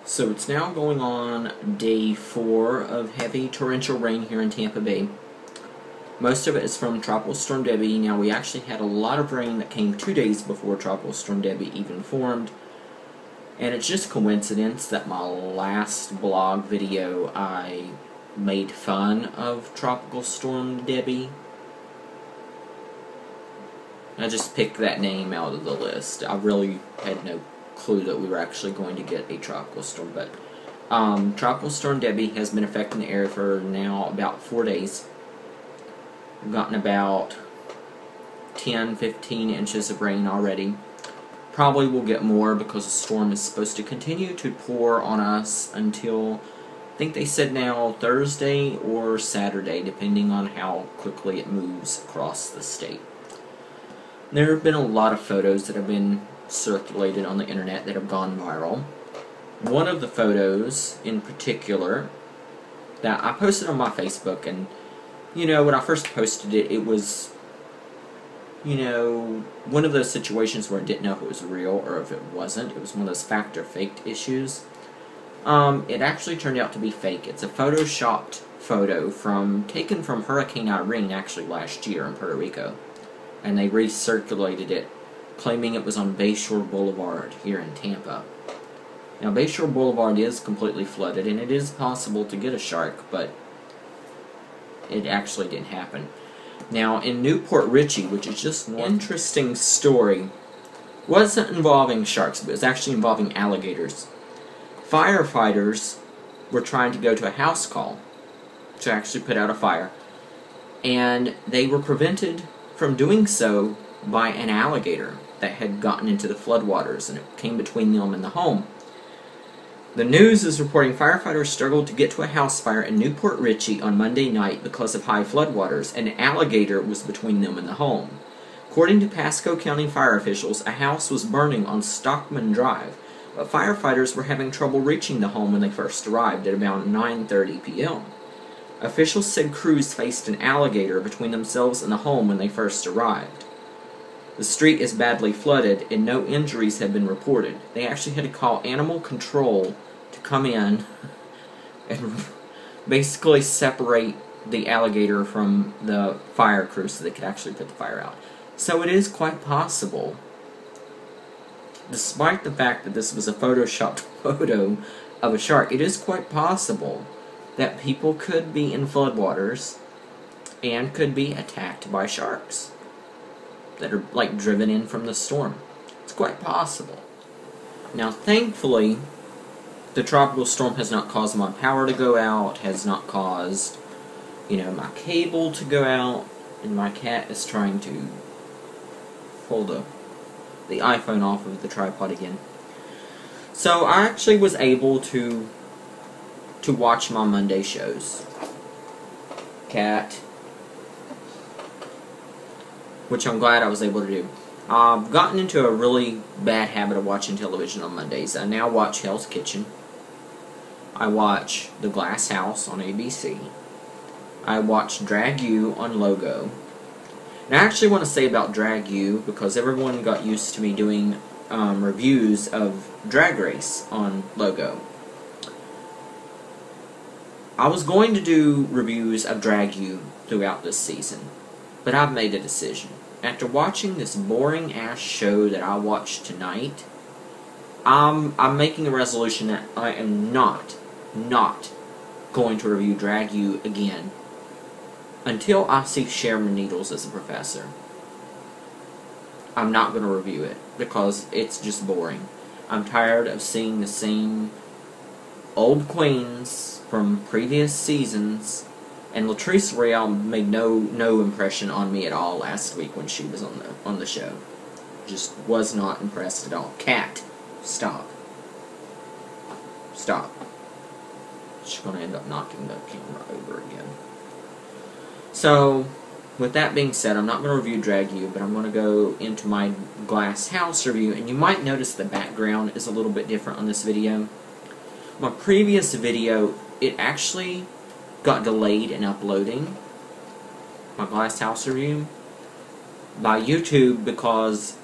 So it's now going on day 4 of heavy torrential rain here in Tampa Bay. Most of it is from Tropical Storm Debby. Now, we actually had a lot of rain that came 2 days before Tropical Storm Debby even formed. And it's just coincidence that my last blog video I made fun of Tropical Storm Debby. I just picked that name out of the list. I really had no clue that we were actually going to get a tropical storm, but Tropical Storm Debby has been affecting the area for now about 4 days. We've gotten about 10-15 inches of rain already. Probably will get more because the storm is supposed to continue to pour on us until, I think they said now, Thursday or Saturday, depending on how quickly it moves across the state. There have been a lot of photos that have been circulated on the internet that have gone viral. One of the photos in particular that I posted on my Facebook, and you know, when I first posted it, it was, you know, one of those situations where I didn't know if it was real or if it wasn't. It was one of those fact or faked issues. It actually turned out to be fake. It's a photoshopped photo taken from Hurricane Irene actually last year in Puerto Rico, and they recirculated it, claiming it was on Bayshore Boulevard here in Tampa. Now, Bayshore Boulevard is completely flooded, and it is possible to get a shark, but it actually didn't happen. Now, in Newport Richey, which is just an interesting story, wasn't involving sharks, but it was actually involving alligators. Firefighters were trying to go to a house call to actually put out a fire, and they were prevented from doing so by an alligator that had gotten into the floodwaters, and it came between them and the home. The news is reporting firefighters struggled to get to a house fire in Newport Richey on Monday night because of high floodwaters, and an alligator was between them and the home. According to Pasco County fire officials, a house was burning on Stockman Drive, but firefighters were having trouble reaching the home when they first arrived at about 9:30 p.m. Officials said crews faced an alligator between themselves and the home when they first arrived. The street is badly flooded, and no injuries have been reported. They actually had to call animal control to come in and basically separate the alligator from the fire crew so they could actually put the fire out. So it is quite possible, despite the fact that this was a photoshopped photo of a shark, it is quite possible that people could be in floodwaters and could be attacked by sharks that are, like, driven in from the storm. It's quite possible. Now, thankfully, the tropical storm has not caused my power to go out, has not caused, you know, my cable to go out, and my cat is trying to pull the iPhone off of the tripod again. So, I actually was able to watch my Monday shows. Cat, which I'm glad I was able to do. I've gotten into a really bad habit of watching television on Mondays. I now watch Hell's Kitchen. I watch The Glass House on ABC. I watch Drag U on Logo. And I actually want to say about Drag U, because everyone got used to me doing reviews of Drag Race on Logo. I was going to do reviews of Drag U throughout this season, but I've made a decision. After watching this boring-ass show that I watched tonight, I'm making a resolution that I am not going to review Drag U again until I see Sharon Needles as a professor. I'm not going to review it because it's just boring. I'm tired of seeing the same old queens from previous seasons. And Latrice Royale made no impression on me at all last week when she was on the show. Just was not impressed at all. Cat, stop. Stop. She's going to end up knocking the camera over again. So, with that being said, I'm not going to review Drag U, but I'm going to go into my Glass House review. And you might notice the background is a little bit different on this video. My previous video, it actually got delayed in uploading my Glass House review by YouTube because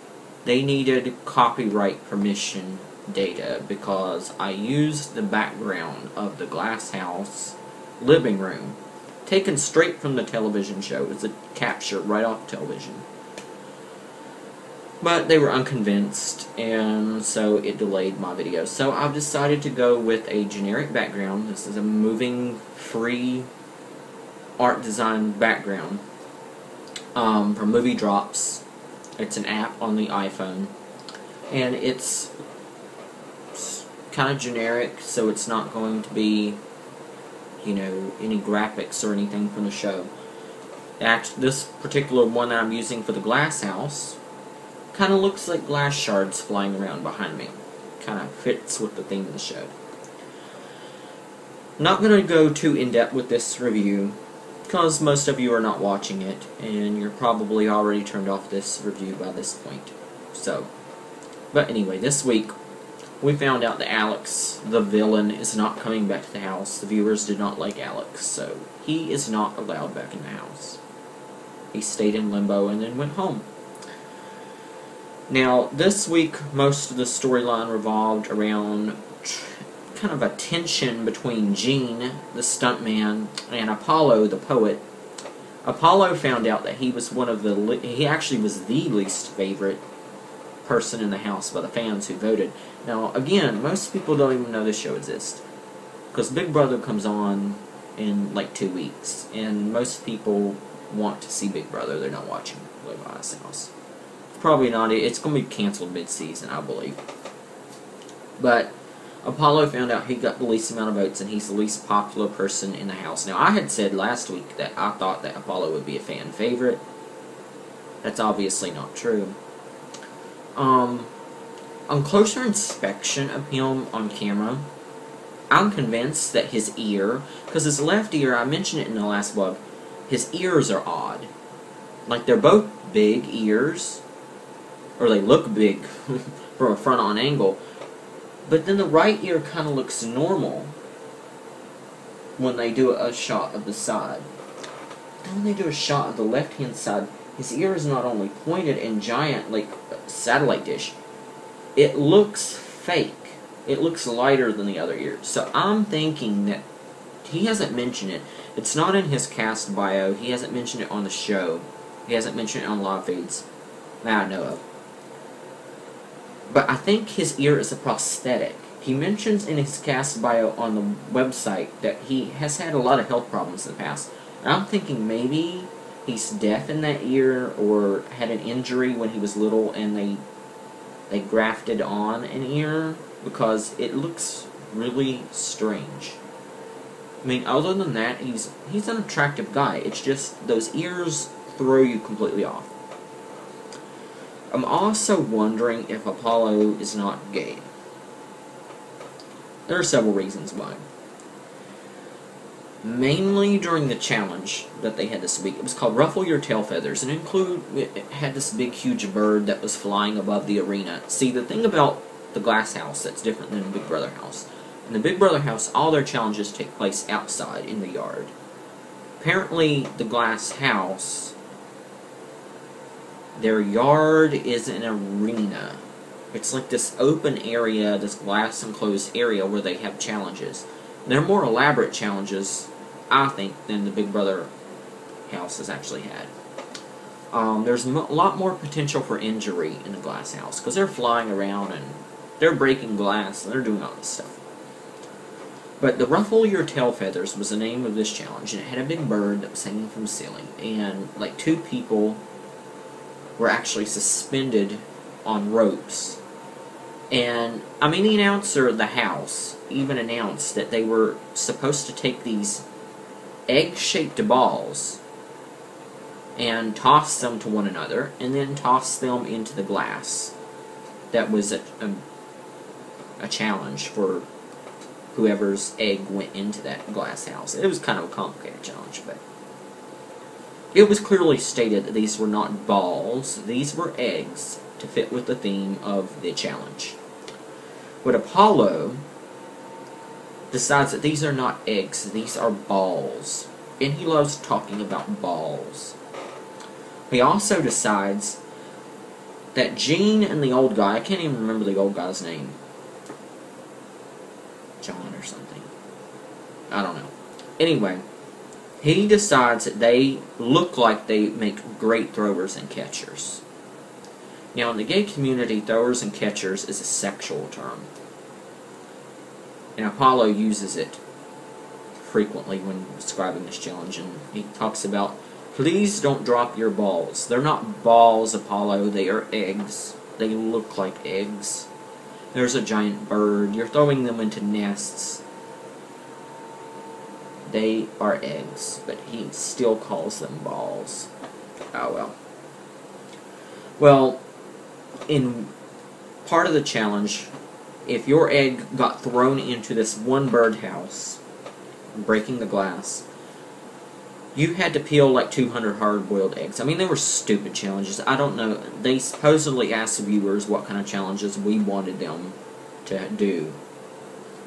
they needed copyright permission data because I used the background of the glass house living room, taken straight from the television show. It's a capture right off television. But they were unconvinced, and so it delayed my video. So I've decided to go with a generic background. This is a moving, free art design background from Movie Drops. It's an app on the iPhone, and it's kind of generic, so it's not going to be, you know, any graphics or anything from the show. Actually, this particular one that I'm using for the glass house kind of looks like glass shards flying around behind me. Kind of fits with the theme of the show. Not going to go too in-depth with this review, because most of you are not watching it, and you're probably already turned off this review by this point. So, but anyway, this week, we found out that Alex, the villain, is not coming back to the house. The viewers did not like Alex, so he is not allowed back in the house. He stayed in limbo and then went home. Now, this week, most of the storyline revolved around kind of a tension between Gene, the stuntman, and Apollo, the poet. Apollo found out that he was he actually was the least favorite person in the house by the fans who voted. Now, again, most people don't even know this show exists, because Big Brother comes on in like 2 weeks, and most people want to see Big Brother. They're not watching Live on Ice House. Probably not. It's going to be canceled mid-season, I believe. But Apollo found out he got the least amount of votes, and he's the least popular person in the house. Now, I had said last week that I thought that Apollo would be a fan favorite. That's obviously not true. On closer inspection of him on camera, I'm convinced that his ear, because his left ear, I mentioned it in the last vlog, his ears are odd. Like, they're both big ears, or they look big from a front-on angle, but then the right ear kind of looks normal when they do a shot of the side. Then when they do a shot of the left-hand side, his ear is not only pointed and giant like a satellite dish, it looks fake. It looks lighter than the other ears. So I'm thinking that he hasn't mentioned it. It's not in his cast bio. He hasn't mentioned it on the show. He hasn't mentioned it on live feeds that I know of. But I think his ear is a prosthetic. He mentions in his cast bio on the website that he has had a lot of health problems in the past. And I'm thinking maybe he's deaf in that ear, or had an injury when he was little and they grafted on an ear, because it looks really strange. I mean, other than that, he's an attractive guy. It's just those ears throw you completely off. I'm also wondering if Apollo is not gay. There are several reasons why. Mainly during the challenge that they had this week. It was called Ruffle Your Tail Feathers, and it had this big, huge bird that was flying above the arena. See, the thing about the glass house that's different than the Big Brother house. In the Big Brother house, all their challenges take place outside in the yard. Apparently, the glass house, their yard is an arena. It's like this open area, this glass enclosed area where they have challenges. They're more elaborate challenges, I think, than the Big Brother house has actually had. There's a lot more potential for injury in the glass house, because they're flying around and they're breaking glass and they're doing all this stuff. But the Ruffle Your Tail Feathers was the name of this challenge, and it had a big bird that was hanging from the ceiling, and like 2 people were actually suspended on ropes. And, I mean, the announcer of the house even announced that they were supposed to take these egg-shaped balls and toss them to one another, and then toss them into the glass. That was a challenge for whoever's egg went into that glass house. It was kind of a complicated challenge, but it was clearly stated that these were not balls, these were eggs, to fit with the theme of the challenge. But Apollo decides that these are not eggs, these are balls. And he loves talking about balls. He also decides that Gene and the old guy, I can't even remember the old guy's name, John or something. I don't know. Anyway, he decides that they look like they make great throwers and catchers. Now, in the gay community, throwers and catchers is a sexual term. And Apollo uses it frequently when describing this challenge. And he talks about, please don't drop your balls. They're not balls, Apollo. They are eggs. They look like eggs. There's a giant bird. You're throwing them into nests. They are eggs, but he still calls them balls. Oh well. Well, in part of the challenge, if your egg got thrown into this one birdhouse, breaking the glass, you had to peel like 200 hard-boiled eggs. I mean, they were stupid challenges. I don't know. They supposedly asked viewers what kind of challenges we wanted them to do.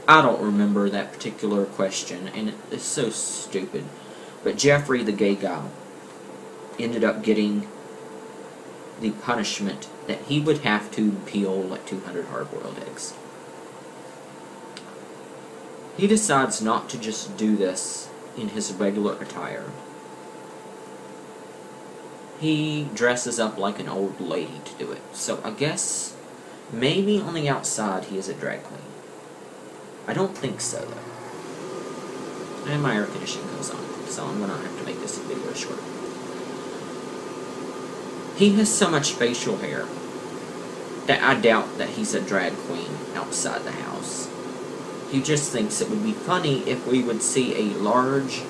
I don't remember that particular question, and it's so stupid. But Jeffrey, the gay guy, ended up getting the punishment that he would have to peel like 200 hard-boiled eggs. He decides not to just do this in his regular attire. He dresses up like an old lady to do it. So I guess maybe on the outside he is a drag queen. I don't think so, though. And my air conditioning goes on, so I'm going to have to make this video short. He has so much facial hair that I doubt that he's a drag queen outside the house. He just thinks it would be funny if we would see a large,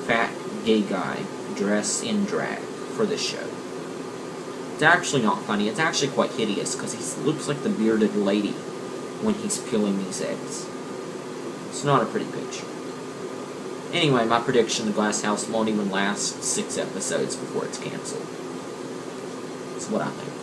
fat, gay guy dress in drag for this show. It's actually not funny. It's actually quite hideous, because he looks like the bearded lady when he's peeling these eggs. It's not a pretty picture. Anyway, my prediction, the Glass House won't even last 6 episodes before it's canceled. That's what I think.